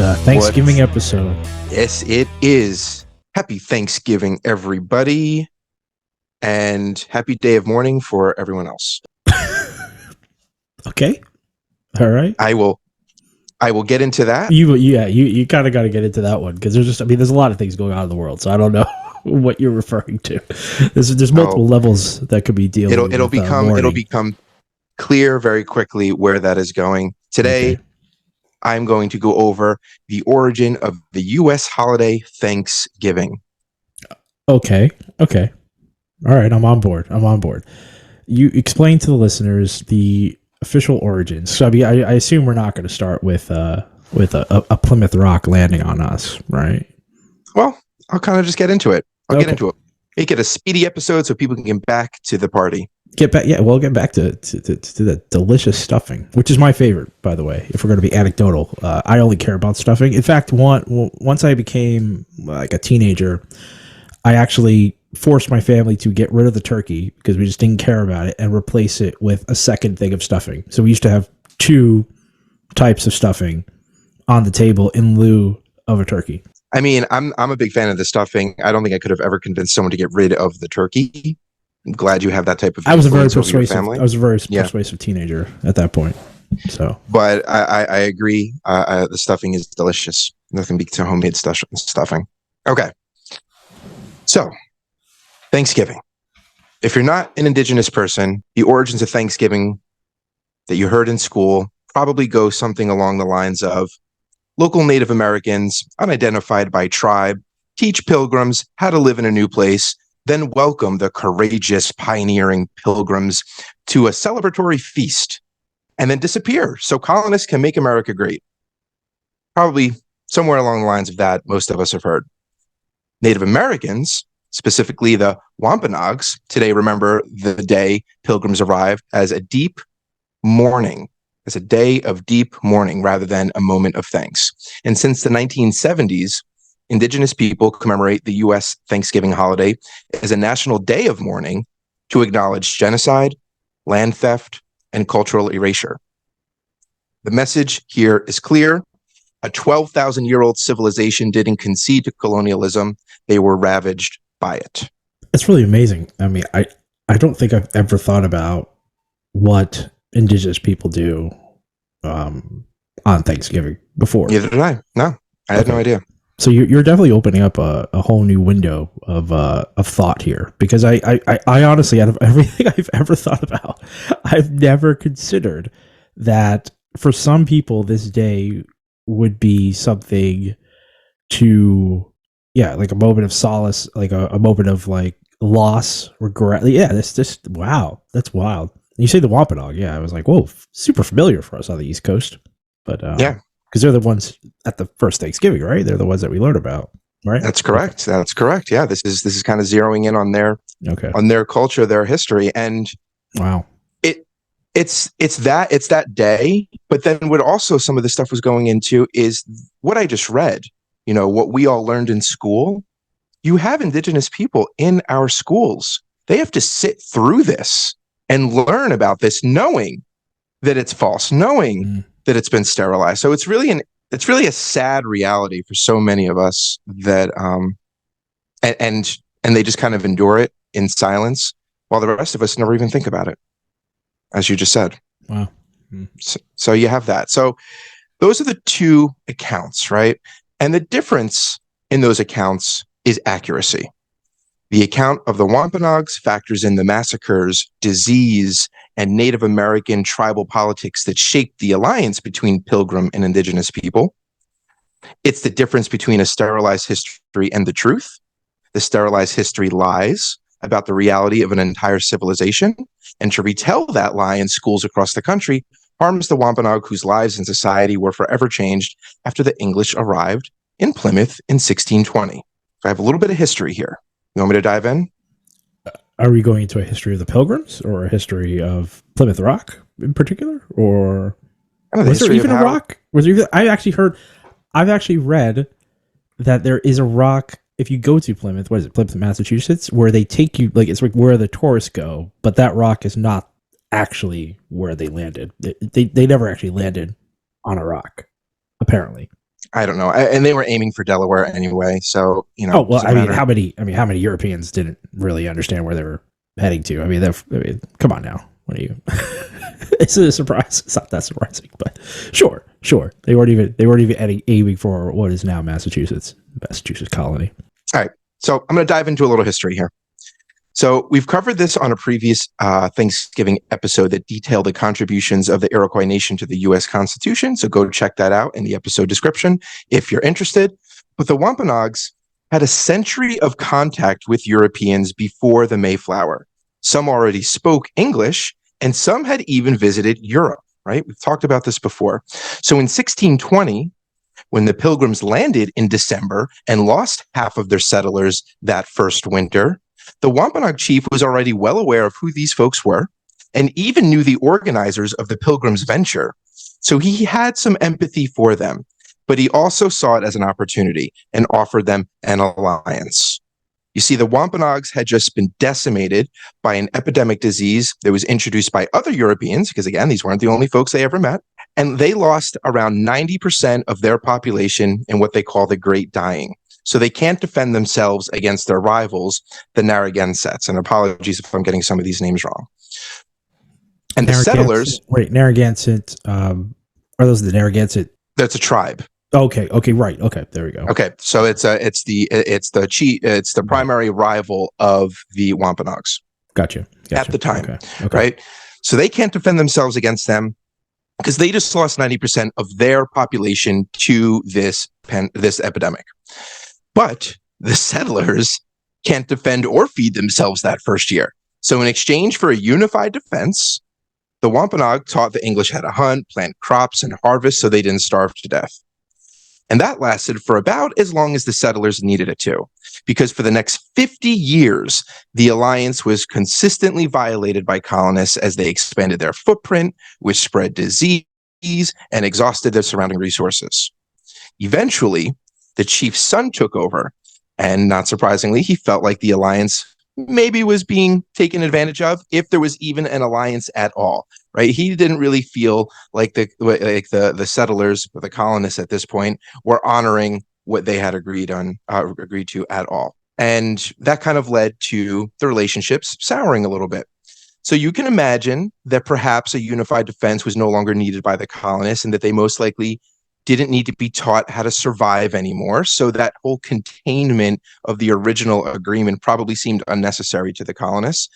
a Thanksgiving episode. Yes, it is. Happy Thanksgiving, everybody. And happy Day of Mourning for everyone else. Okay. All right. I will get into that. You kind of got to get into that one because there's a lot of things going on in the world, so I don't know what you're referring to. There's multiple levels that could be dealing with. It'll become clear very quickly where that is going. Today, okay. I'm going to go over the origin of the U.S. holiday Thanksgiving. Okay. All right, I'm on board. You explain to the listeners the official origins. So I assume we're not going to start with a Plymouth Rock landing on us, right? Well, I'll kind of just get into it. Get into it. Make it a speedy episode so people can get back to the party. We'll get back to the delicious stuffing, which is my favorite, by the way. If we're going to be anecdotal, I only care about stuffing. In fact, once I became like a teenager, I actually forced my family to get rid of the turkey because we just didn't care about it and replace it with a second thing of stuffing. So we used to have two types of stuffing on the table in lieu of a turkey. I mean, I'm a big fan of the stuffing. I don't think I could have ever convinced someone to get rid of the turkey. I'm glad you have that type of. I was a very persuasive teenager at that point. So, but I agree. The stuffing is delicious. Nothing beats homemade stuffing. Okay, so Thanksgiving. If you're not an Indigenous person, the origins of Thanksgiving that you heard in school probably go something along the lines of local Native Americans, unidentified by tribe, teach Pilgrims how to live in a new place. Then welcome the courageous, pioneering Pilgrims to a celebratory feast, and then disappear so colonists can make America great. Probably somewhere along the lines of that, most of us have heard. Native Americans, specifically the Wampanoags, today remember the day Pilgrims arrived as a deep mourning, as a day of deep mourning rather than a moment of thanks. And since the 1970s, Indigenous people commemorate the U.S. Thanksgiving holiday as a National Day of Mourning to acknowledge genocide, land theft, and cultural erasure. The message here is clear. A 12,000-year-old civilization didn't concede to colonialism. They were ravaged by it. It's really amazing. I mean, I don't think I've ever thought about what Indigenous people do on Thanksgiving before. Neither did I. No, I had no idea. So you're definitely opening up a whole new window of thought here, because I honestly, out of everything I've ever thought about, I've never considered that for some people this day would be something to, like a moment of solace, like a moment of like loss, regret. Yeah, that's just wow, that's wild. You say the Wampanoag, I was like, whoa, super familiar for us on the East Coast, but yeah. Because they're the ones at the first Thanksgiving, right? They're the ones that we learned about, right? That's correct. Okay. That's correct. Yeah, this is kind of zeroing in on their culture, their history, and wow, it's that day. But then what also some of the stuff was going into is what I just read. You know, what we all learned in school. You have Indigenous people in our schools. They have to sit through this and learn about this, knowing that it's false, knowing that it's been sterilized. So it's really a sad reality for so many of us that and they just kind of endure it in silence while the rest of us never even think about it, as you just said. Wow. So you have that. So those are the two accounts, right? And the difference in those accounts is accuracy. The account of the Wampanoags factors in the massacres, disease, and Native American tribal politics that shaped the alliance between Pilgrim and Indigenous people. It's the difference between a sterilized history and the truth. The sterilized history lies about the reality of an entire civilization, and to retell that lie in schools across the country harms the Wampanoag whose lives and society were forever changed after the English arrived in Plymouth in 1620. So I have a little bit of history here. You want me to dive in? Are we going into a history of the Pilgrims or a history of Plymouth Rock in particular? Or was there even a rock? I've actually read that there is a rock if you go to Plymouth, what is it, Plymouth, Massachusetts, where they take you, like it's like where the tourists go, but that rock is not actually where they landed. They never actually landed on a rock, apparently. I don't know. And they were aiming for Delaware anyway, so Oh well, doesn't matter. how many Europeans didn't really understand where they were heading to? I mean, come on now. What are you? It's a surprise. It's not that surprising, but sure. They weren't even aiming for what is now Massachusetts colony. All right. So I'm going to dive into a little history here. So we've covered this on a previous Thanksgiving episode that detailed the contributions of the Iroquois Nation to the U.S. Constitution. So go check that out in the episode description if you're interested. But the Wampanoags had a century of contact with Europeans before the Mayflower. Some already spoke English, and some had even visited Europe, right? We've talked about this before. So in 1620, when the Pilgrims landed in December and lost half of their settlers that first winter, the Wampanoag chief was already well aware of who these folks were and even knew the organizers of the Pilgrims' venture. So he had some empathy for them, but he also saw it as an opportunity and offered them an alliance. You see, the Wampanoags had just been decimated by an epidemic disease that was introduced by other Europeans, because again, these weren't the only folks they ever met, and they lost around 90% of their population in what they call the Great Dying. So they can't defend themselves against their rivals, the Narragansetts. And apologies if I'm getting some of these names wrong. And the settlers... Wait, Narragansett, are those the Narragansett? That's a tribe. Okay, right. Okay, there we go. Okay, so it's the primary rival of the Wampanoags. Gotcha. At the time, okay. Right? So they can't defend themselves against them because they just lost 90% of their population to this epidemic. But the settlers can't defend or feed themselves that first year. So in exchange for a unified defense, the Wampanoag taught the English how to hunt, plant crops, and harvest so they didn't starve to death. And that lasted for about as long as the settlers needed it to, because for the next 50 years, the alliance was consistently violated by colonists as they expanded their footprint, which spread disease and exhausted their surrounding resources. Eventually, the chief's son took over, and not surprisingly, he felt like the alliance maybe was being taken advantage of, if there was even an alliance at all. Right? He didn't really feel like the settlers, or the colonists at this point, were honoring what they had agreed to at all. And that kind of led to the relationships souring a little bit. So you can imagine that perhaps a unified defense was no longer needed by the colonists, and that they most likely didn't need to be taught how to survive anymore. So that whole containment of the original agreement probably seemed unnecessary to the colonists.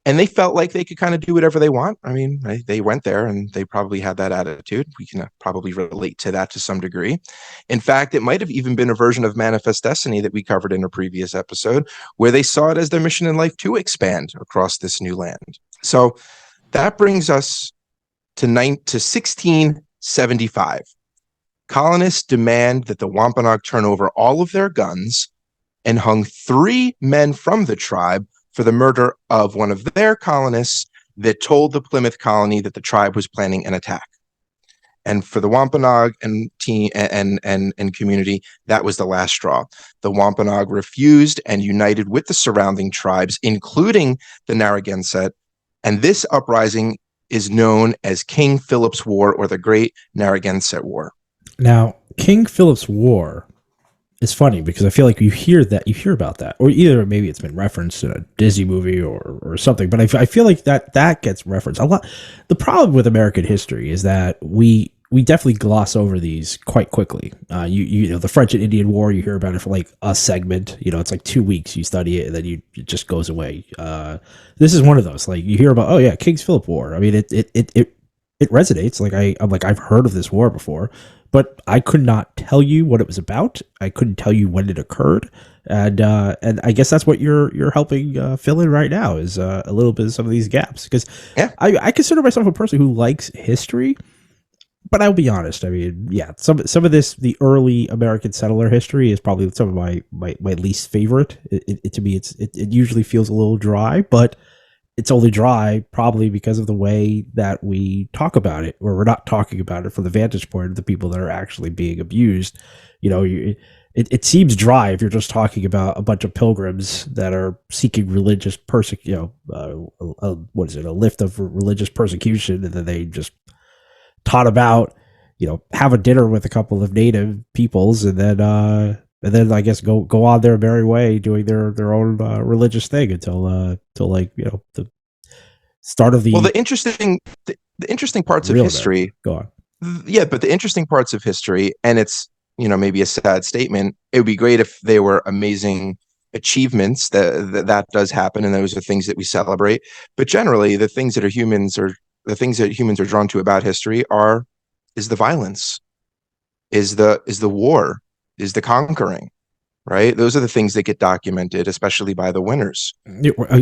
And they felt like they could kind of do whatever they want. I mean, they went there and they probably had that attitude. We can probably relate to that to some degree. In fact, it might have even been a version of Manifest Destiny that we covered in a previous episode, where they saw it as their mission in life to expand across this new land. So that brings us to 1675. Colonists demand that the Wampanoag turn over all of their guns and hung 3 men from the tribe for the murder of one of their colonists that told the Plymouth colony that the tribe was planning an attack. And for the Wampanoag and community, that was the last straw. The Wampanoag refused and united with the surrounding tribes, including the Narragansett. And this uprising is known as King Philip's War, or the Great Narragansett War. Now, King Philip's War is funny because I feel like you hear about that, or either maybe it's been referenced in a Disney movie or something, but I feel like that gets referenced a lot. The problem with American history is that we definitely gloss over these quite quickly. You know, the French and Indian War, you hear about it for like a segment, it's like 2 weeks, you study it and then it just goes away. This is one of those, like you hear about, oh yeah, King's Philip War. I mean, it resonates. Like I'm like, I've heard of this war before, but I could not tell you what it was about. I couldn't tell you when it occurred, and I guess that's what you're helping fill in right now is a little bit of some of these gaps, because I consider myself a person who likes history, but I'll be honest. I mean, yeah, some of this, the early American settler history, is probably some of my least favorite. To me, it usually feels a little dry, but it's only dry probably because of the way that we talk about it, where we're not talking about it from the vantage point of the people that are actually being abused. It seems dry if you're just talking about a bunch of pilgrims that are seeking religious a lift of religious persecution, and then they just taught about, have a dinner with a couple of native peoples, and then I guess go on their merry way doing their own religious thing until like the start of the Well, the interesting parts of real history. America. Go on. Yeah, but the interesting parts of history, and it's maybe a sad statement. It would be great if they were amazing achievements. That does happen, and those are things that we celebrate. But generally, the things that humans are drawn to about history is the violence, is the war, is the conquering. Right? Those are the things that get documented, especially by the winners.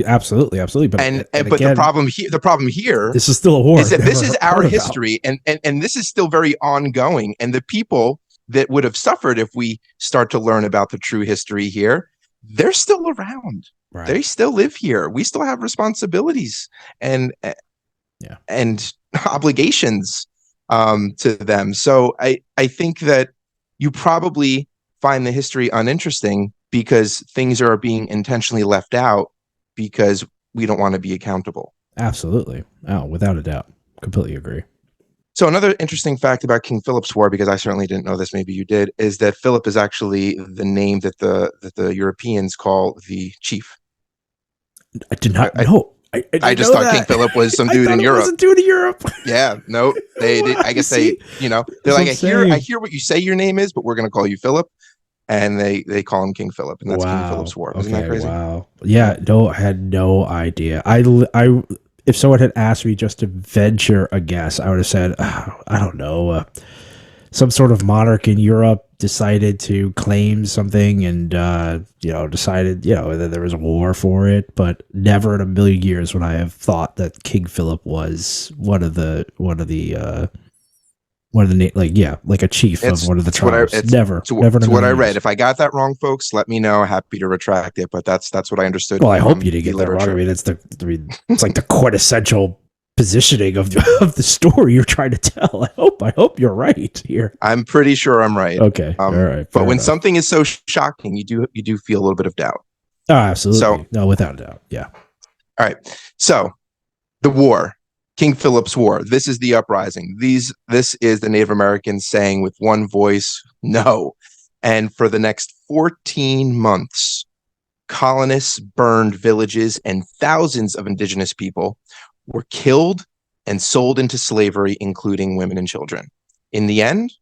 Absolutely. But And again, the problem here this is still a war. is that this is our history, and this is still very ongoing. And the people that would have suffered if we start to learn about the true history here, they're still around. Right. They still live here. We still have responsibilities and obligations to them. So I think that you probably find the history uninteresting because things are being intentionally left out because we don't want to be accountable. Absolutely. Oh, without a doubt. Completely agree. So another interesting fact about King Philip's War, because I certainly didn't know this, maybe you did, is that Philip is actually the name that the Europeans call the chief. I did not know. I just thought King Philip was some dude in Europe. Was a dude in Europe. Yeah, no, they did. I guess they're like, I hear what you say your name is, but we're going to call you Philip. And they call him King Philip, and that's King Philip's War. Isn't that crazy? Wow. Yeah, no, I had no idea. I if someone had asked me just to venture a guess, I would have said, I don't know, some sort of monarch in Europe decided to claim something and decided that there was a war for it, but never in a million years would I have thought that King Philip was one of the like a chief of one of the tribes. Never. What I read. If I got that wrong, folks, let me know. Happy to retract it. But that's what I understood. Well, I hope you didn't get that wrong. I mean, it's like the quintessential positioning of the story you're trying to tell. I hope you're right here. I'm pretty sure I'm right. Okay. All right. But when something is so shocking, you do feel a little bit of doubt. Oh, absolutely. So, no, without a doubt. Yeah. All right. So the war. King Philip's War. This is the uprising. This is the Native Americans saying with one voice, no. And for the next 14 months, colonists burned villages and thousands of indigenous people were killed and sold into slavery, including women and children. In the end,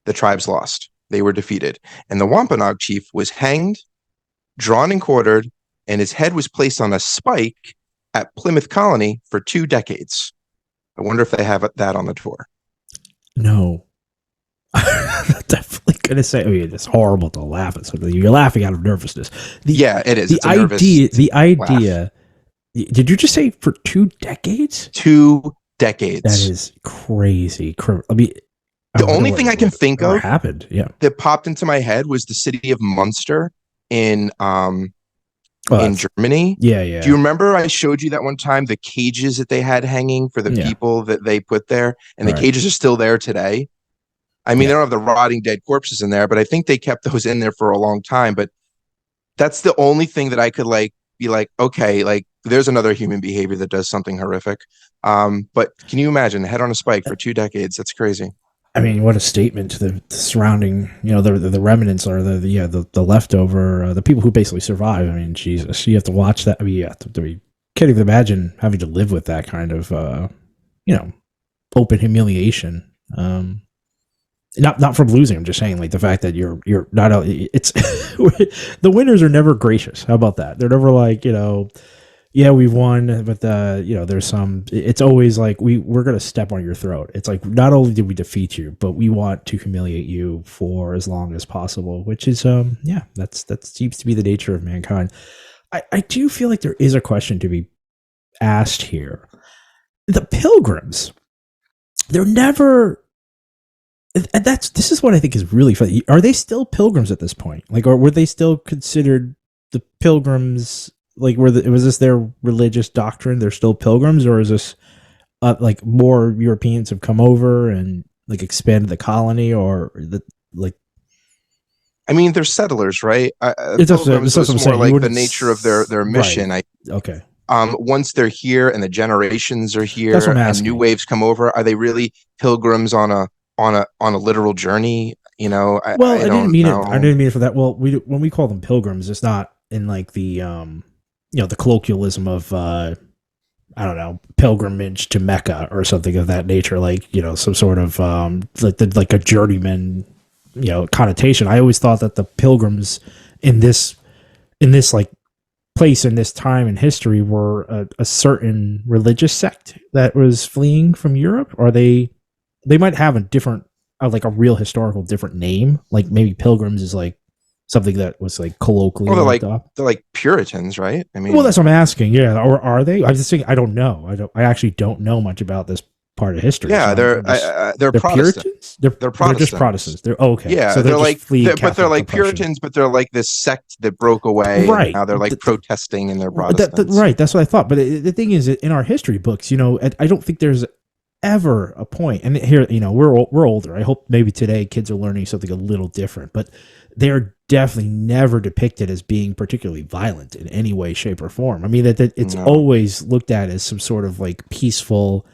the tribes lost. They were defeated. And the Wampanoag chief was hanged, drawn and quartered, and his head was placed on a spike at Plymouth Colony for 2 decades. I wonder if they have that on the tour. No. I'm definitely going to say, I mean, it's horrible to laugh at something. You're laughing out of nervousness. It is. The idea. Did you just say for 2 decades? 2 decades. That is crazy. I mean, the only thing I can think of happened, that popped into my head was the city of Munster in Germany. Yeah. Do you remember I showed you that one time, the cages that they had hanging for the people that they put there, and the cages are still there today? I mean, they don't have the rotting dead corpses in there, but I think they kept those in there for a long time. But that's the only thing that I could be like, okay, like there's another human behavior that does something horrific. But can you imagine head on a spike for 2 decades? That's crazy. I mean, what a statement to the surrounding, the remnants or the leftover, the people who basically survive. I mean, Jesus, you have to watch that. I mean, can't even imagine having to live with that kind of, open humiliation. Not from losing. I'm just saying, like the fact that you're not. It's the winners are never gracious. How about that? They're never like yeah, we've won, but there's some. It's always like we're gonna step on your throat. It's like not only did we defeat you, but we want to humiliate you for as long as possible. Which is that seems to be the nature of mankind. I do feel like there is a question to be asked here. The Pilgrims, they're never. And this is what I think is really funny. Are they still Pilgrims at this point? Like, or were they still considered the Pilgrims? Like, was this their religious doctrine? They're still Pilgrims, or is this like more Europeans have come over and like expanded the colony, or I mean, they're settlers, right? It's more like the nature of their mission. Right. Okay. Once they're here and the generations are here and new waves come over, are they really pilgrims on a on a literal journey. Well, I I didn't don't mean it. I know. didn't mean it for that. Well, when we call them pilgrims, it's not in like the the colloquialism of I don't know, pilgrimage to Mecca or something of that nature, like some sort of like a journeyman connotation. I always thought that the pilgrims in this like place in this time in history were a certain religious sect that was fleeing from Europe, or they might have a different, like a real historical different name. Like maybe pilgrims is like something that was like Well, colloquially looked up. they're like Puritans, right? I Well, mean, that's what I'm asking. Yeah, or are they? I'm just saying. I don't know. I actually don't know much about this part of history. So yeah, I'm just they're they're Protestant. Puritans. They're They're they're just Protestants. Protestants. They're okay. So Yeah, they're they're just like, fleeing but they're Catholic like oppression. Puritans, but they're like this sect that broke away, and Right. now they're like protesting and they're Protestants. Right. That's what I thought. But the thing is, in our history books, I don't think there's ever a point. And here, we're older. I hope maybe today kids are learning something a little different. But they're definitely never depicted as being particularly violent in any way, shape, or form. I mean, that it's No. always looked at as some sort of like peaceful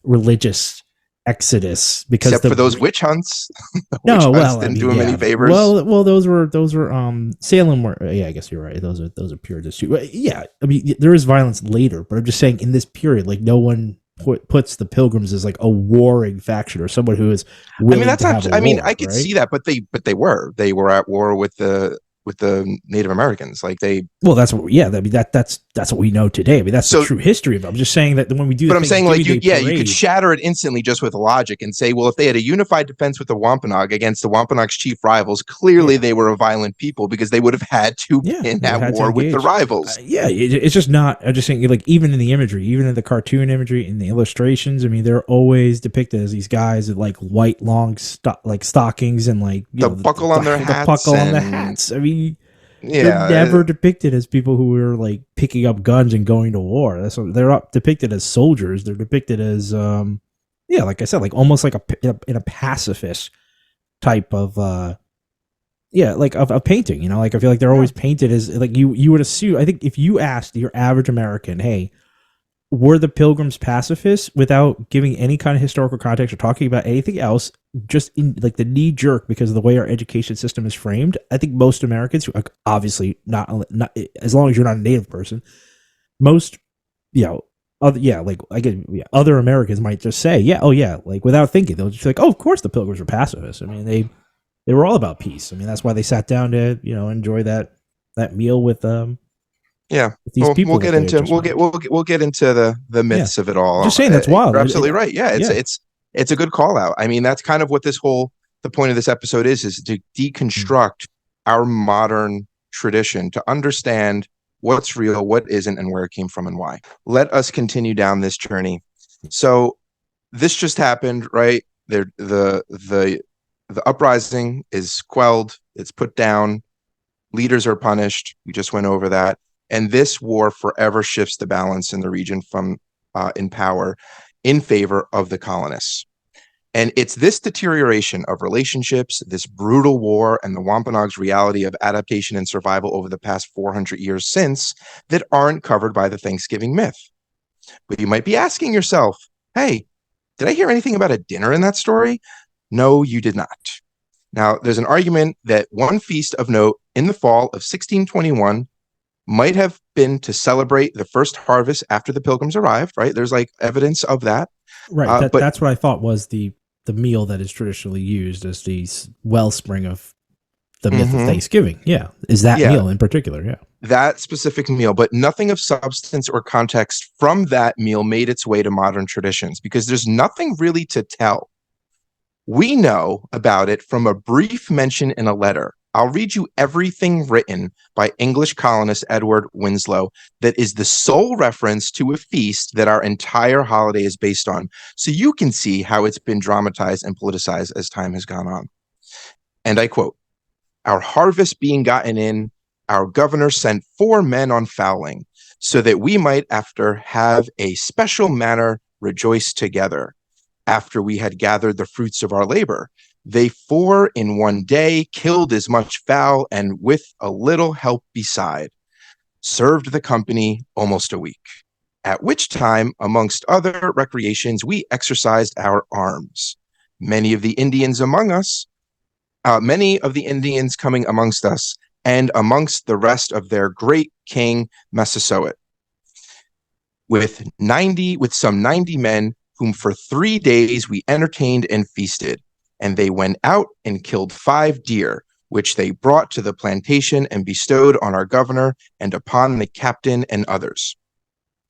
religious exodus because Except for those witch hunts. The witch no, hunts well, I didn't mean, do him any yeah, favors. well, those were Salem were, yeah, I guess you're right. Those are Puritans too. But yeah, I mean, there is violence later, but I'm just saying in this period, like no one puts the Pilgrims as like a warring faction or someone who is I mean, willing that's to have not. a I mean, I war, could right? see that, but they were at war with the Native Americans. Like they. Well, that's what, yeah. I mean, that's what we know today. I mean, that's the So, true history of it. I'm just saying that when we do the but I'm saying like Thanksgiving Day you could parade, shatter it instantly just with logic and say, well, if they had a unified defense with the Wampanoag against the Wampanoag's chief rivals, clearly yeah, they were a violent people because they would have had to yeah, been they would at have had to war with the engage. rivals. Yeah, it's just not. I'm just saying, like, even in the imagery, even in the cartoon imagery, in the illustrations, I mean, they're always depicted as these guys with like white long like stockings and like The buckle on their the hats puckle on the and hats. I mean, they're yeah, never depicted as people who are like picking up guns and going to war. That's what they're up depicted as soldiers. They're depicted as yeah, like I said, like almost like in a pacifist type of yeah, like of a painting, like I feel like they're yeah. always painted as like you would assume. I think if you asked your average American, hey, were the Pilgrims pacifists, without giving any kind of historical context or talking about anything else, just in like the knee jerk because of the way our education system is framed, I think most Americans, who obviously not as long as you're not a native person, most yeah, like I get, yeah, other Americans might just say, yeah, oh yeah, like without thinking, they'll just be like, oh, of course the Pilgrims were pacifists. I mean, they were all about peace. I mean, that's why they sat down to enjoy that meal Yeah, with these well, people that they had just met. we'll get into the Yeah, myths of it I'm all. just saying that's wild. You're absolutely right. Yeah, Yeah, it's a good call out. I mean, that's kind of what the point of this episode is to Mm. deconstruct our modern tradition to understand what's real, what isn't, and where it came from and why. Let us continue down this journey. So this just happened, right? There, the uprising is quelled. It's put down. Leaders are punished. We just went over that. And this war forever shifts the balance in the region from in power in favor of the colonists. And it's this deterioration of relationships, this brutal war, and the Wampanoags' reality of adaptation and survival over the past 400 years since that aren't covered by the Thanksgiving myth. But you might be asking yourself, hey, did I hear anything about a dinner in that story? No, you did not. Now, there's an argument that one feast of note in the fall of 1621 might have been to celebrate the first harvest after the Pilgrims arrived, right? There's like evidence of that. right. But That's what I thought was the meal that is traditionally used as the wellspring of the myth of mhm, Thanksgiving. Yeah, is that yeah, meal in particular? Yeah. that specific meal, but nothing of substance or context from that meal made its way to modern traditions because there's nothing really to tell. We know about it from a brief mention in a letter. I'll read you everything written by English colonist Edward Winslow that is the sole reference to a feast that our entire holiday is based on. So you can see how it's been dramatized and politicized as time has gone on. And I quote, our harvest being gotten in, our governor sent 4 men on fowling, so that we might after have a special manner rejoice together after we had gathered the fruits of our labor. They 4 in one day killed as much fowl and with a little help beside, served the company almost a week. At which time, amongst other recreations, we exercised our arms. many of the Indians coming amongst us, and amongst the rest of their great king Massasoit, with some 90 men, whom for 3 days we entertained and feasted. And they went out and killed 5 deer, which they brought to the plantation and bestowed on our governor and upon the captain and others.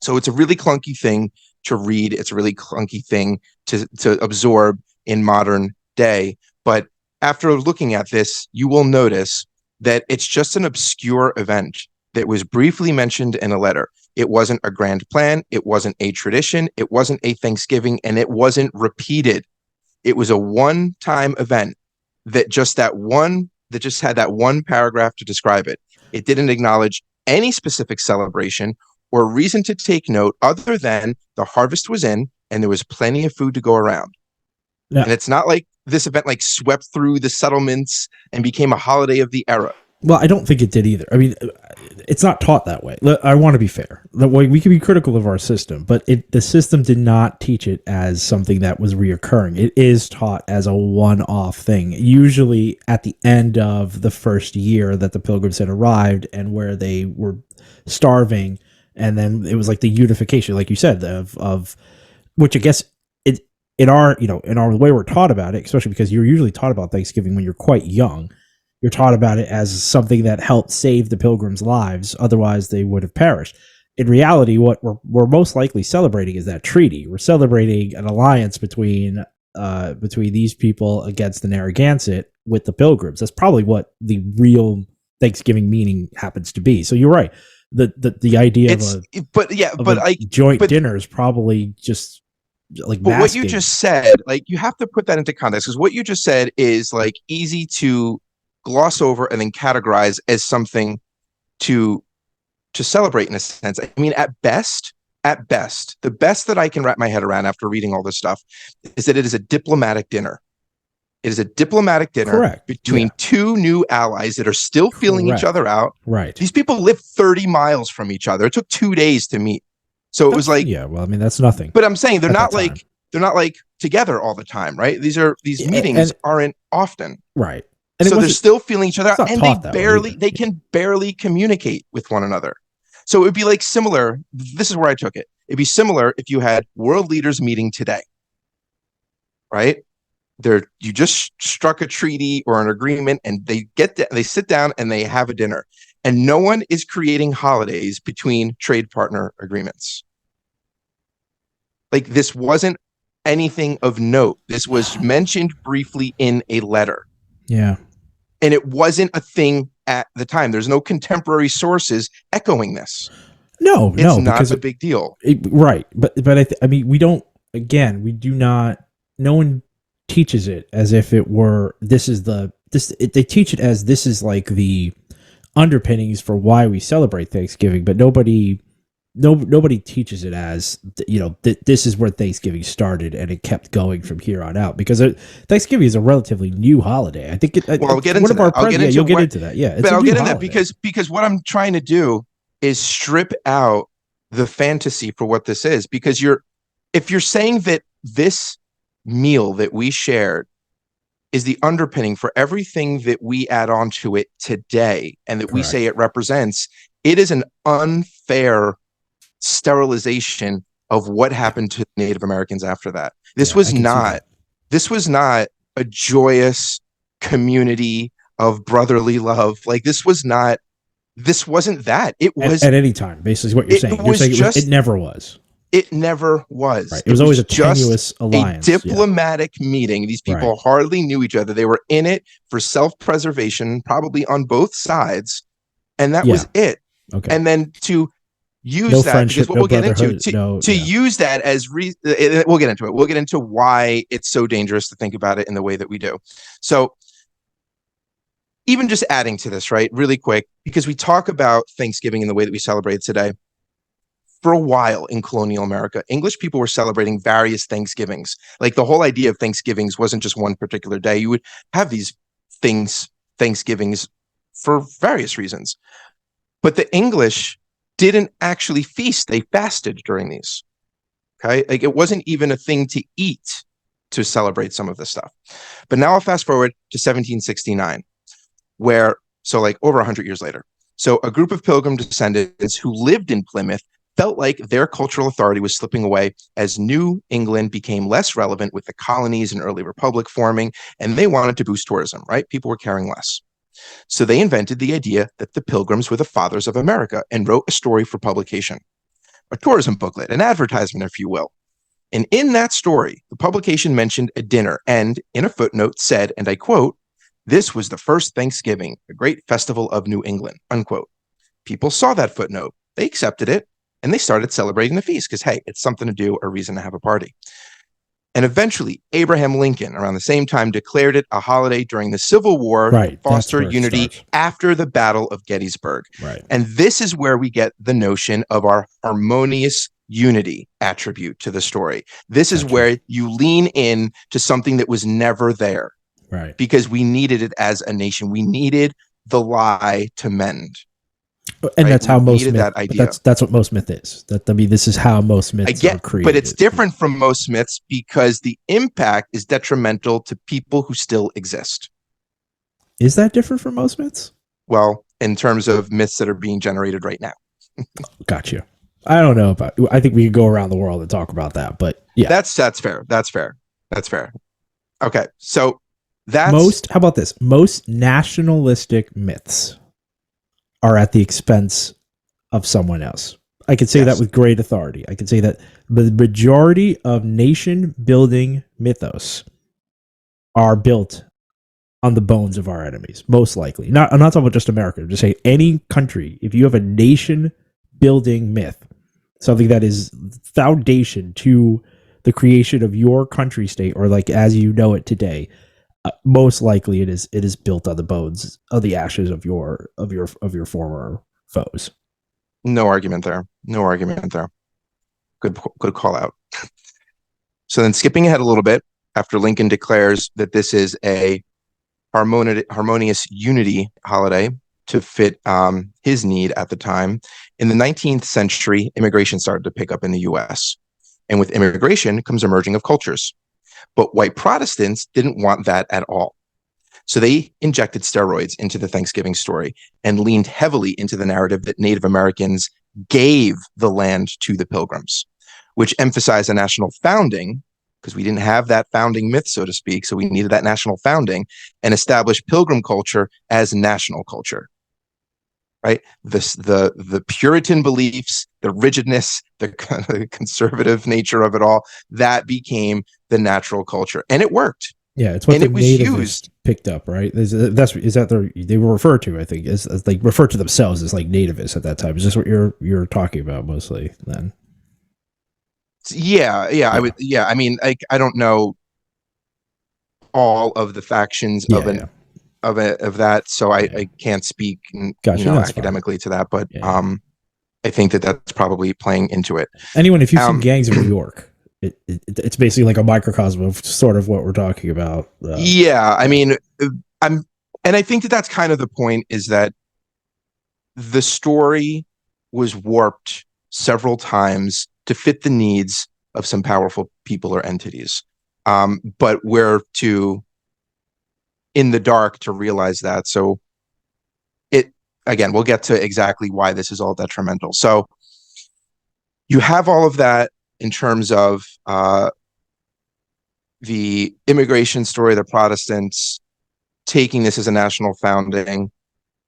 So it's a really clunky thing to read. It's a really clunky thing to absorb in modern day. But after looking at this, you will notice that it's just an obscure event that was briefly mentioned in a letter. It wasn't a grand plan. It wasn't a tradition. It wasn't a Thanksgiving, and it wasn't repeated. It was a one-time event that just had that one paragraph to describe it. It didn't acknowledge any specific celebration or reason to take note other than the harvest was in and there was plenty of food to go around. Yeah. And it's not like this event like swept through the settlements and became a holiday of the era. Well, I don't think it did either. I mean, it's not taught that way. I want to be fair. We can be critical of our system, but the system did not teach it as something that was reoccurring. It is taught as a one-off thing, usually at the end of the first year that the Pilgrims had arrived and where they were starving, and then it was like the unification, like you said, of which I guess in our way we're taught about it, especially because you're usually taught about Thanksgiving when you're quite young. You're taught about it as something that helped save the Pilgrims' lives. Otherwise, they would have perished. In reality, what we're most likely celebrating is that treaty. We're celebrating an alliance between these people against the Narragansett with the Pilgrims. That's probably what the real Thanksgiving meaning happens to be. So you're right. The idea of a joint dinner is probably just like. But what you just said, like, you have to put that into context, because what you just said is like easy to gloss over and then categorize as something to celebrate in a sense. I mean, at best, the best that I can wrap my head around after reading all this stuff is that it is a diplomatic dinner. It is a diplomatic dinner between two new allies that are still feeling each other out. Right. These people live 30 miles from each other. It took 2 days to meet. So it was like, yeah, well, I mean, that's nothing. But I'm saying they're not like together all the time, right? These meetings aren't often. Right. And so they're still feeling each other out, and they can barely communicate with one another. So it would be like similar. This is where I took it. It'd be similar if you had world leaders meeting today, right? You just struck a treaty or an agreement, and they sit down and they have a dinner, and no one is creating holidays between trade partner agreements. Like, this wasn't anything of note. This was mentioned briefly in a letter. Yeah. And it wasn't a thing at the time. There's no contemporary sources echoing this. No, it's not a big deal. Right. But I mean, we do not, no one teaches it as if it were, they teach it as this is like the underpinnings for why we celebrate Thanksgiving, but nobody teaches it as, this is where Thanksgiving started and it kept going from here on out, because Thanksgiving is a relatively new holiday. I think I'll get into that. You'll get into that. Yeah, but I'll get into that because what I'm trying to do is strip out the fantasy for what this is. Because if you're saying that this meal that we shared is the underpinning for everything that we add on to it today, and that we say it represents, it is an unfair sterilization of what happened to Native Americans after that. This was not a joyous community of brotherly love. Like, this wasn't that. It was at any time, basically, what you're saying. You're saying it never was. It never was. Right. It was always a tenuous alliance. A diplomatic meeting. These people hardly knew each other. They were in it for self-preservation, probably on both sides. And that was it. Okay. And then to use that, because what we'll get into, use that as we'll get into it. We'll get into why it's so dangerous to think about it in the way that we do. So even just adding to this, right, really quick, because we talk about Thanksgiving in the way that we celebrate it today. For a while in colonial America, English people were celebrating various Thanksgivings. Like, the whole idea of Thanksgivings wasn't just one particular day. You would have these Thanksgivings for various reasons. But the English didn't actually feast. They fasted during these. Okay? Like, it wasn't even a thing to eat to celebrate some of this stuff. But now I'll fast forward to 1769, where, so like over 100 years later. So a group of Pilgrim descendants who lived in Plymouth felt like their cultural authority was slipping away as New England became less relevant with the colonies and early republic forming, and they wanted to boost tourism, right? People were caring less. So they invented the idea that the Pilgrims were the fathers of America and wrote a story for publication, a tourism booklet, an advertisement, if you will. And in that story, the publication mentioned a dinner and, in a footnote, said, and I quote, "This was the first Thanksgiving, a great festival of New England," unquote. People saw that footnote, they accepted it, and they started celebrating the feast because, hey, it's something to do, a reason to have a party. And eventually, Abraham Lincoln, around the same time, declared it a holiday during the Civil War to foster unity after the Battle of Gettysburg. Right. And this is where we get the notion of our harmonious unity attribute to the story. This is where you lean in to something that was never there. Right. Because we needed it as a nation. We needed the lie to mend. And right? that's how most myth, that idea. That's what most myth is. That, I mean, this is how most myths are created. But it's different from most myths because the impact is detrimental to people who still exist. Is that different from most myths? Well, in terms of myths that are being generated right now. Got you. I don't know about. I think we could go around the world and talk about that, but yeah, that's fair. That's fair. Okay, so that's how about this? Most nationalistic myths are at the expense of someone else. I could say that with great authority. I could say that the majority of nation-building mythos are built on the bones of our enemies, most likely. I'm not talking about just America. I'm just saying any country, if you have a nation-building myth, something that is foundation to the creation of your country state, or like as you know it today, most likely it is built on the bones of the ashes of your former foes. No argument there. Good call out. So then skipping ahead a little bit, after Lincoln declares that this is a harmonious unity holiday to fit his need at the time, in the 19th century, immigration started to pick up in the U.S. And with immigration comes a merging of cultures. But white Protestants didn't want that at all. So they injected steroids into the Thanksgiving story and leaned heavily into the narrative that Native Americans gave the land to the Pilgrims, which emphasized a national founding, because we didn't have that founding myth, so to speak. So we needed that national founding and established Pilgrim culture as national culture. Right? The Puritan beliefs, the rigidness, the conservative nature of it all, that became the natural culture. And it worked. Yeah, it's what the nativists picked up, right? They were referred to, I think, as like referred to themselves as like nativists at that time. Is this what you're talking about mostly then? Yeah. I would. Yeah, I mean, I don't know all of the factions of that, so I can't speak, academically to that. But I think that that's probably playing into it. Anyone, if you've seen Gangs of New York. It's basically like a microcosm of sort of what we're talking about. I mean, and I think that's kind of the point, is that the story was warped several times to fit the needs of some powerful people or entities. But we're too in the dark to realize that. So again, we'll get to exactly why this is all detrimental. So you have all of that in terms of the immigration story, the Protestants taking this as a national founding,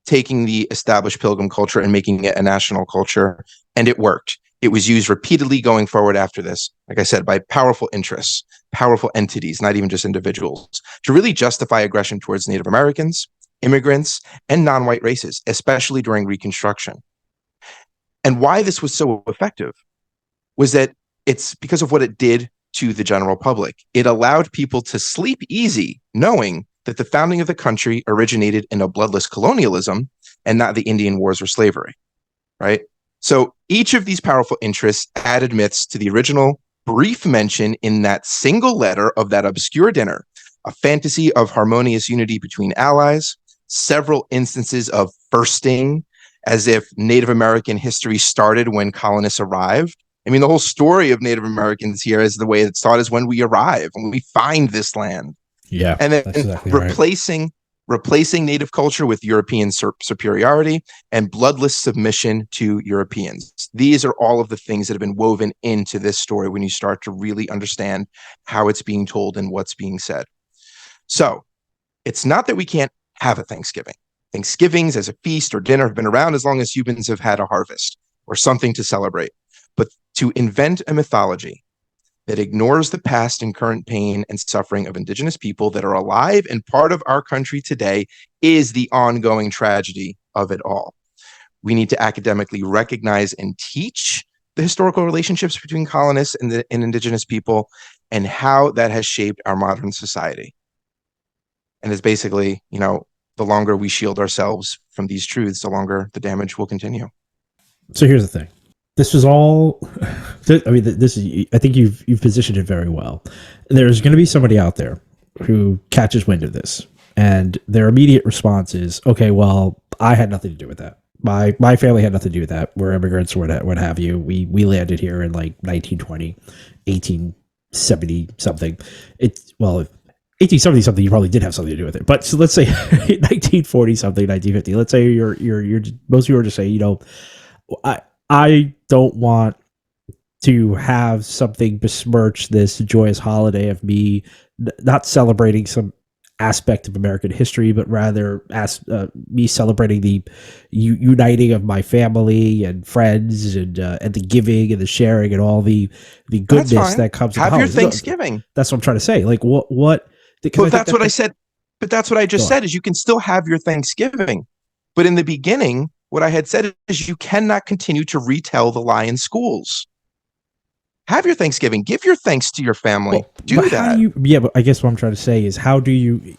taking the established Pilgrim culture and making it a national culture, and it worked. It was used repeatedly going forward after this, like I said, by powerful interests, powerful entities, not even just individuals, to really justify aggression towards Native Americans, immigrants, and non-white races, especially during Reconstruction. And why this was so effective was that it's because of what it did to the general public. It allowed people to sleep easy, knowing that the founding of the country originated in a bloodless colonialism and not the Indian Wars or slavery, right? So each of these powerful interests added myths to the original brief mention in that single letter of that obscure dinner, a fantasy of harmonious unity between allies, several instances of firsting, as if Native American history started when colonists arrived, I mean, the whole story of Native Americans here is the way it's taught is when we arrive, when we find this land, Yeah, and then that's exactly right. replacing Native culture with European superiority and bloodless submission to Europeans. These are all of the things that have been woven into this story when you start to really understand how it's being told and what's being said. So it's not that we can't have a Thanksgiving. Thanksgivings as a feast or dinner have been around as long as humans have had a harvest or something to celebrate. But to invent a mythology that ignores the past and current pain and suffering of Indigenous people that are alive and part of our country today is the ongoing tragedy of it all. We need to academically recognize and teach the historical relationships between colonists and Indigenous people and how that has shaped our modern society. And it's basically, the longer we shield ourselves from these truths, the longer the damage will continue. So here's the thing. This was all. I mean, this is. I think you've positioned it very well. There's going to be somebody out there who catches wind of this, and their immediate response is, "Okay, well, I had nothing to do with that. My family had nothing to do with that. We're immigrants, or what have you. We landed here in like 1920, 1870 something. It's 1870 something. You probably did have something to do with it. But so let's say 1940 something, 1950. Let's say you're most people are just saying, I don't want to have something besmirch this joyous holiday of me not celebrating some aspect of American history, but rather me celebrating the uniting of my family and friends and the giving and the sharing and all the goodness that comes. Have your Thanksgiving. That's what I'm trying to say. Like what? But that's what I said. But that's what I just said is you can still have your Thanksgiving, but in the beginning, what I had said is you cannot continue to retell the lie in schools. Have your Thanksgiving. Give your thanks to your family. Well, do that. But I guess what I'm trying to say is how do you,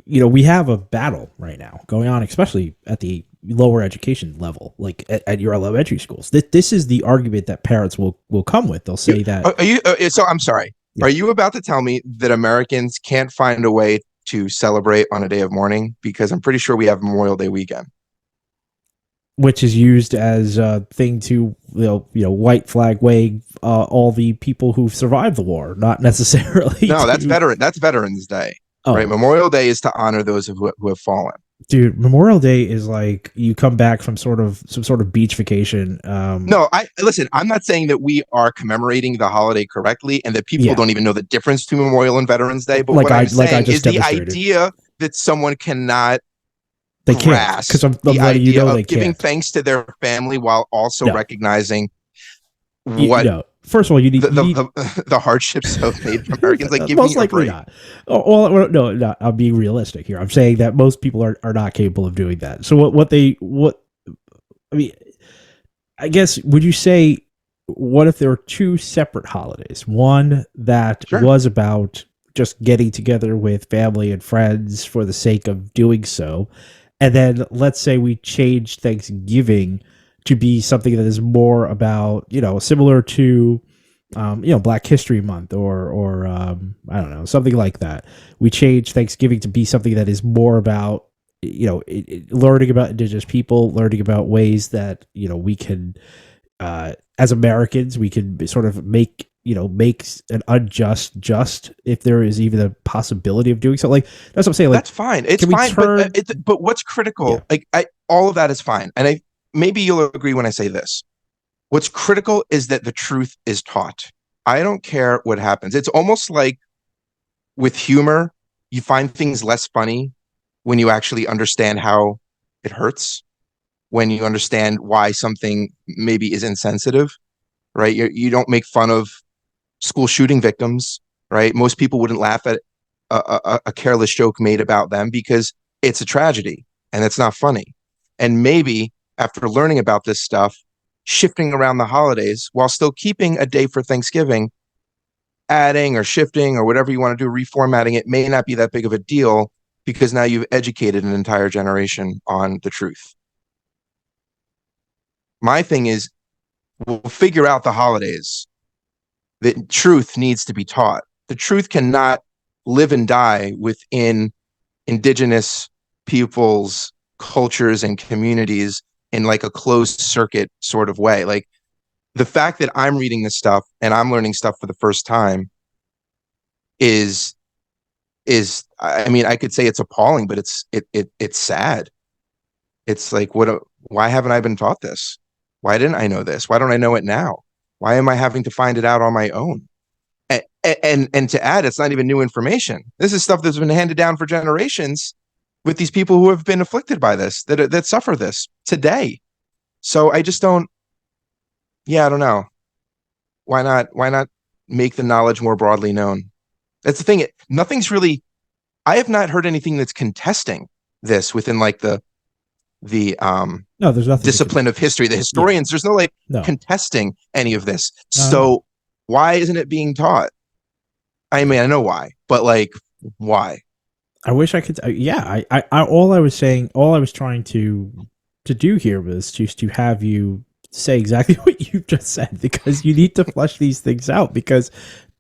we have a battle right now going on, especially at the lower education level, like at your elementary schools. This is the argument that parents will come with. They'll say that. Are you? So I'm sorry. Yeah. Are you about to tell me that Americans can't find a way to celebrate on a day of mourning? Because I'm pretty sure we have Memorial Day weekend, which is used as a thing to white flag wave all the people who've survived the war, not necessarily. No, that's Veterans Day, right? Memorial Day is to honor those who have fallen. Dude, Memorial Day is like you come back from some sort of beach vacation. No, listen. I'm not saying that we are commemorating the holiday correctly, and that people don't even know the difference between Memorial and Veterans Day. But what I'm saying is the idea that someone cannot. They can't, because I'm letting you know they can't. Giving thanks to their family while also recognizing first of all, you need the hardships of Native Americans. Like, give most me likely a break. not. Well, no, I'm being realistic here. I'm saying that most people are not capable of doing that. So I mean, I guess would you say what if there were two separate holidays? One that was about just getting together with family and friends for the sake of doing so. And then let's say we change Thanksgiving to be something that is more about, similar to, Black History Month or I don't know, something like that. We change Thanksgiving to be something that is more about, learning about Indigenous people, learning about ways that, we can, as Americans, we can sort of make an unjust just if there is even a possibility of doing so. Like that's what I'm saying. Like that's fine. It's fine. But what's critical? All of that is fine. And maybe you'll agree when I say this. What's critical is that the truth is taught. I don't care what happens. It's almost like with humor, you find things less funny when you actually understand how it hurts, when you understand why something maybe is insensitive, right? You don't make fun of school shooting victims, right? Most people wouldn't laugh at a careless joke made about them because it's a tragedy and it's not funny. And maybe after learning about this stuff, shifting around the holidays while still keeping a day for Thanksgiving, adding or shifting or whatever you want to do, reformatting it may not be that big of a deal because now you've educated an entire generation on the truth. My thing is, we'll figure out the holidays. The truth needs to be taught. The truth cannot live and die within Indigenous peoples, cultures, and communities in like a closed circuit sort of way. Like the fact that I'm reading this stuff and I'm learning stuff for the first time is I mean, I could say it's appalling, but it's sad. It's like, why haven't I been taught this? Why didn't I know this? Why don't I know it now? Why am I having to find it out on my own? And to add, it's not even new information. This is stuff that's been handed down for generations with these people who have been afflicted by this, that suffer this today. So I just don't. Yeah, I don't know. Why not make the knowledge more broadly known? That's the thing. Nothing's really. I have not heard anything that's contesting this within like the No, there's nothing. discipline of history. The historians, there's no like contesting any of this. So why isn't it being taught? I mean, I know why, but like, why? I wish I could. All I was saying, all I was trying to do here was just to have you say exactly what you just said, because you need to flesh these things out, because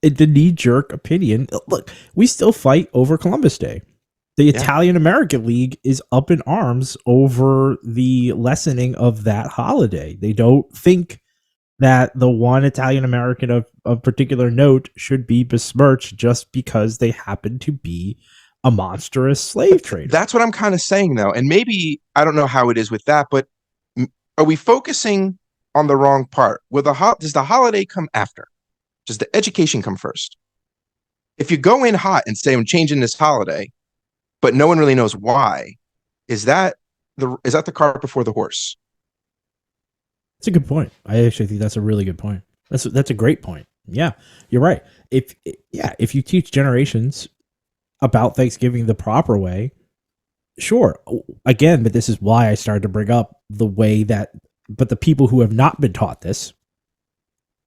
the knee-jerk opinion. Look, we still fight over Columbus Day. The Italian American League is up in arms over the lessening of that holiday. They don't think that the one Italian American of particular note should be besmirched just because they happen to be a monstrous slave trader. That's what I'm kind of saying, though. And maybe, I don't know how it is with that, but are we focusing on the wrong part? Does the holiday come after? Does the education come first? If you go in hot and say, I'm changing this holiday, but no one really knows why, is that the cart before the horse? That's a good point. I actually think that's a really good point. That's a great point. Yeah, you're right. If you teach generations about Thanksgiving the proper way, sure. Again, but this is why I started to bring up the way that, but the people who have not been taught this,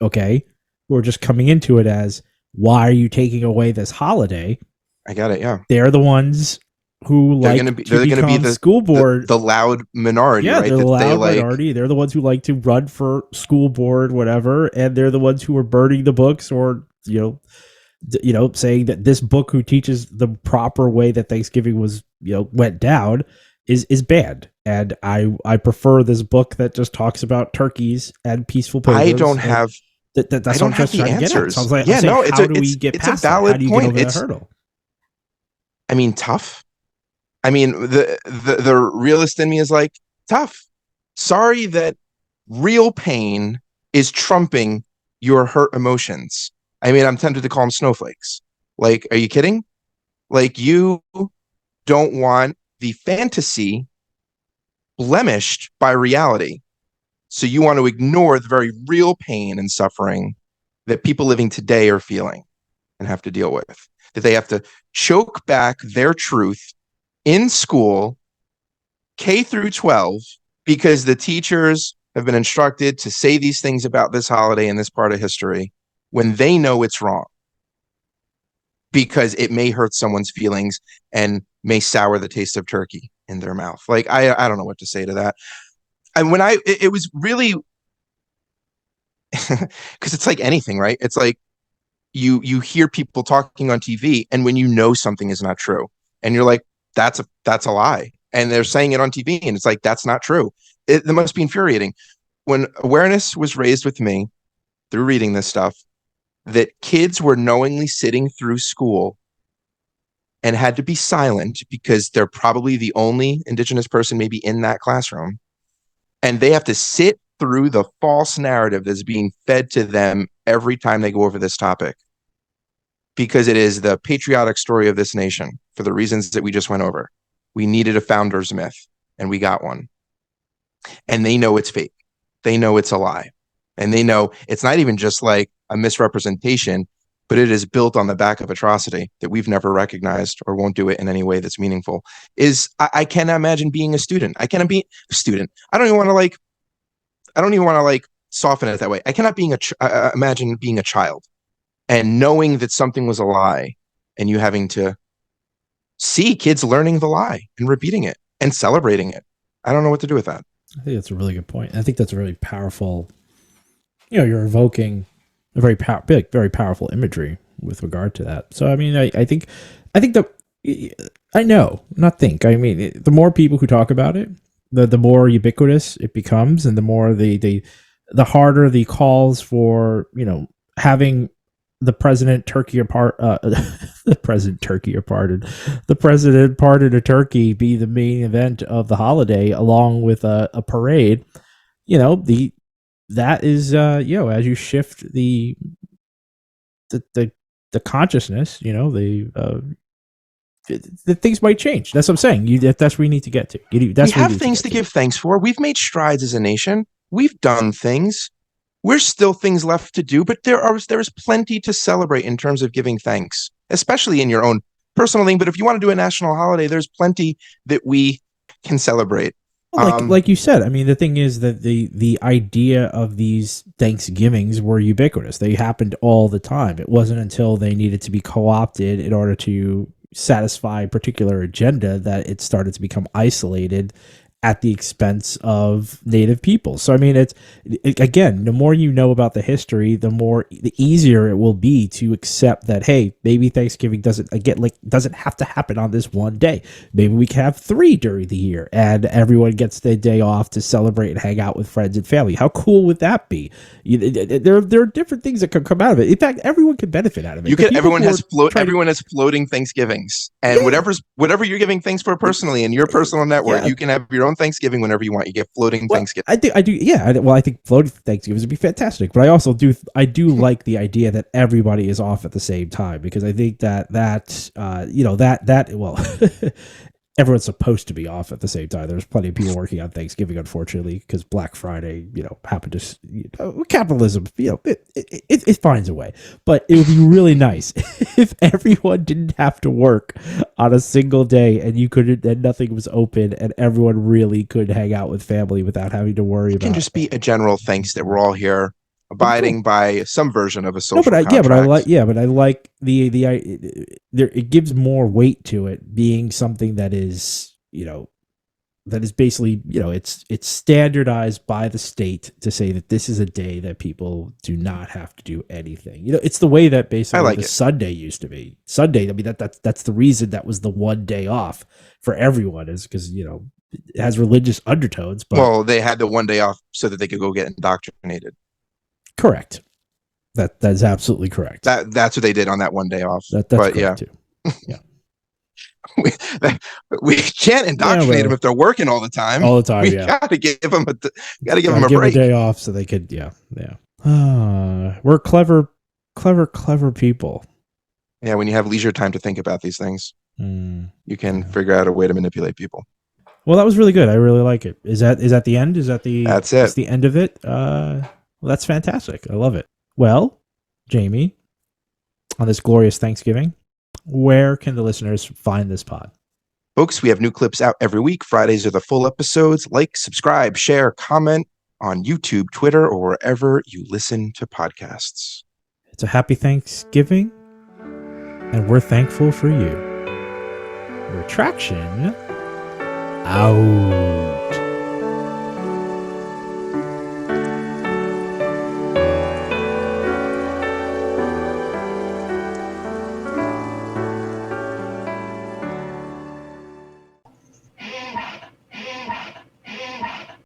okay, who are just coming into it as, why are you taking away this holiday? I got it. Yeah, they're the ones who they're going to be the school board, the loud minority. Yeah, right? they're the loud minority. They're the ones who like to run for school board, whatever, and they're the ones who are burning the books, or saying that this book who teaches the proper way that Thanksgiving was went down is banned, and I prefer this book that just talks about turkeys and peaceful pilgrims. I don't have that's I don't have the answers. So I was like, no, how do we get past a valid that? How do you point. Get over that hurdle? I mean, tough. I mean, the realist in me is like, tough. Sorry that real pain is trumping your hurt emotions. I mean, I'm tempted to call them snowflakes. Like, are you kidding? Like, you don't want the fantasy blemished by reality. So you want to ignore the very real pain and suffering that people living today are feeling and have to deal with. That they have to choke back their truth in school, K through 12, because the teachers have been instructed to say these things about this holiday and this part of history when they know it's wrong, because it may hurt someone's feelings and may sour the taste of turkey in their mouth. Like, I don't know what to say to that. And when it was really, because it's like anything, right? It's like you hear people talking on TV, and when you know something is not true, and you're like, that's a lie, and they're saying it on TV, and it's like, that's not true. That must be infuriating. When awareness was raised with me through reading this stuff, that kids were knowingly sitting through school and had to be silent because they're probably the only Indigenous person maybe in that classroom, and they have to sit through the false narrative that's being fed to them every time they go over this topic, because it is the patriotic story of this nation for the reasons that we just went over. We needed a founder's myth, and we got one. And they know it's fake. They know it's a lie. And they know it's not even just like a misrepresentation, but it is built on the back of atrocity that we've never recognized or won't do it in any way that's meaningful. I cannot imagine being a student. I cannot be a student. I don't even want to soften it that way. I cannot imagine being a child and knowing that something was a lie, and you having to see kids learning the lie and repeating it and celebrating it. I don't know what to do with that. I think that's a really good point. I think that's a really powerful, you're evoking a very powerful imagery with regard to that. So, I mean, I think that, I know, not think, I mean, the more people who talk about it, the more ubiquitous it becomes, and the more they the harder the calls for, having the president turkey apart, the president pardon a turkey be the main event of the holiday, along with a parade. That is, as you shift the consciousness, the things might change. That's what I'm saying. That's where you need to get to. We have things to give thanks for. We've made strides as a nation. We've done things. We're still things left to do, but there is plenty to celebrate in terms of giving thanks, especially in your own personal thing. But if you want to do a national holiday, there's plenty that we can celebrate. Like you said, I mean, the thing is that the idea of these Thanksgivings were ubiquitous. They happened all the time. It wasn't until they needed to be co-opted in order to satisfy a particular agenda that it started to become isolated at the expense of Native people. So I mean, again, the more you know about the history, the easier it will be to accept that, hey, maybe Thanksgiving doesn't have to happen on this one day. Maybe we can have 3 during the year, and everyone gets their day off to celebrate and hang out with friends and family. How cool would that be? There are different things that could come out of it. In fact, everyone could benefit out of it. Everyone has floating Thanksgivings, and whatever you're giving thanks for personally in your personal network, you can have your own Thanksgiving whenever you want. You get floating Thanksgiving. I do. Yeah. I think floating Thanksgivings would be fantastic. But I also do like the idea that everybody is off at the same time, because I think that everyone's supposed to be off at the same time. There's plenty of people working on Thanksgiving, unfortunately, because Black Friday, happened to, capitalism, it finds a way. But it would be really nice if everyone didn't have to work on a single day, and nothing was open, and everyone really could hang out with family without having to worry about it. It can just be a general thanks that we're all here abiding by some version of a social contract. But I like it gives more weight to it being something that is, that is basically, it's standardized by the state to say that this is a day that people do not have to do anything. It's the way that basically Sunday used to be. Sunday, I mean, that's the reason that was the one day off for everyone, is because, it has religious undertones. But they had the one day off so that they could go get indoctrinated. Correct. That's absolutely correct. That's what they did on that one day off. That's correct too. Yeah. we can't indoctrinate them if they're working all the time. All the time, we gotta give them a break. A day off so they could, yeah. We're clever people. Yeah, when you have leisure time to think about these things, you can figure out a way to manipulate people. Well, that was really good. I really like it. Is that the end? That's it. That's the end of it. Well, that's fantastic. I love it. Well, Jamie, on this glorious Thanksgiving, where can the listeners find this pod? Folks, we have new clips out every week. Fridays are the full episodes. Like, subscribe, share, comment on YouTube, Twitter, or wherever you listen to podcasts. It's a happy Thanksgiving, and we're thankful for you. Retraction out.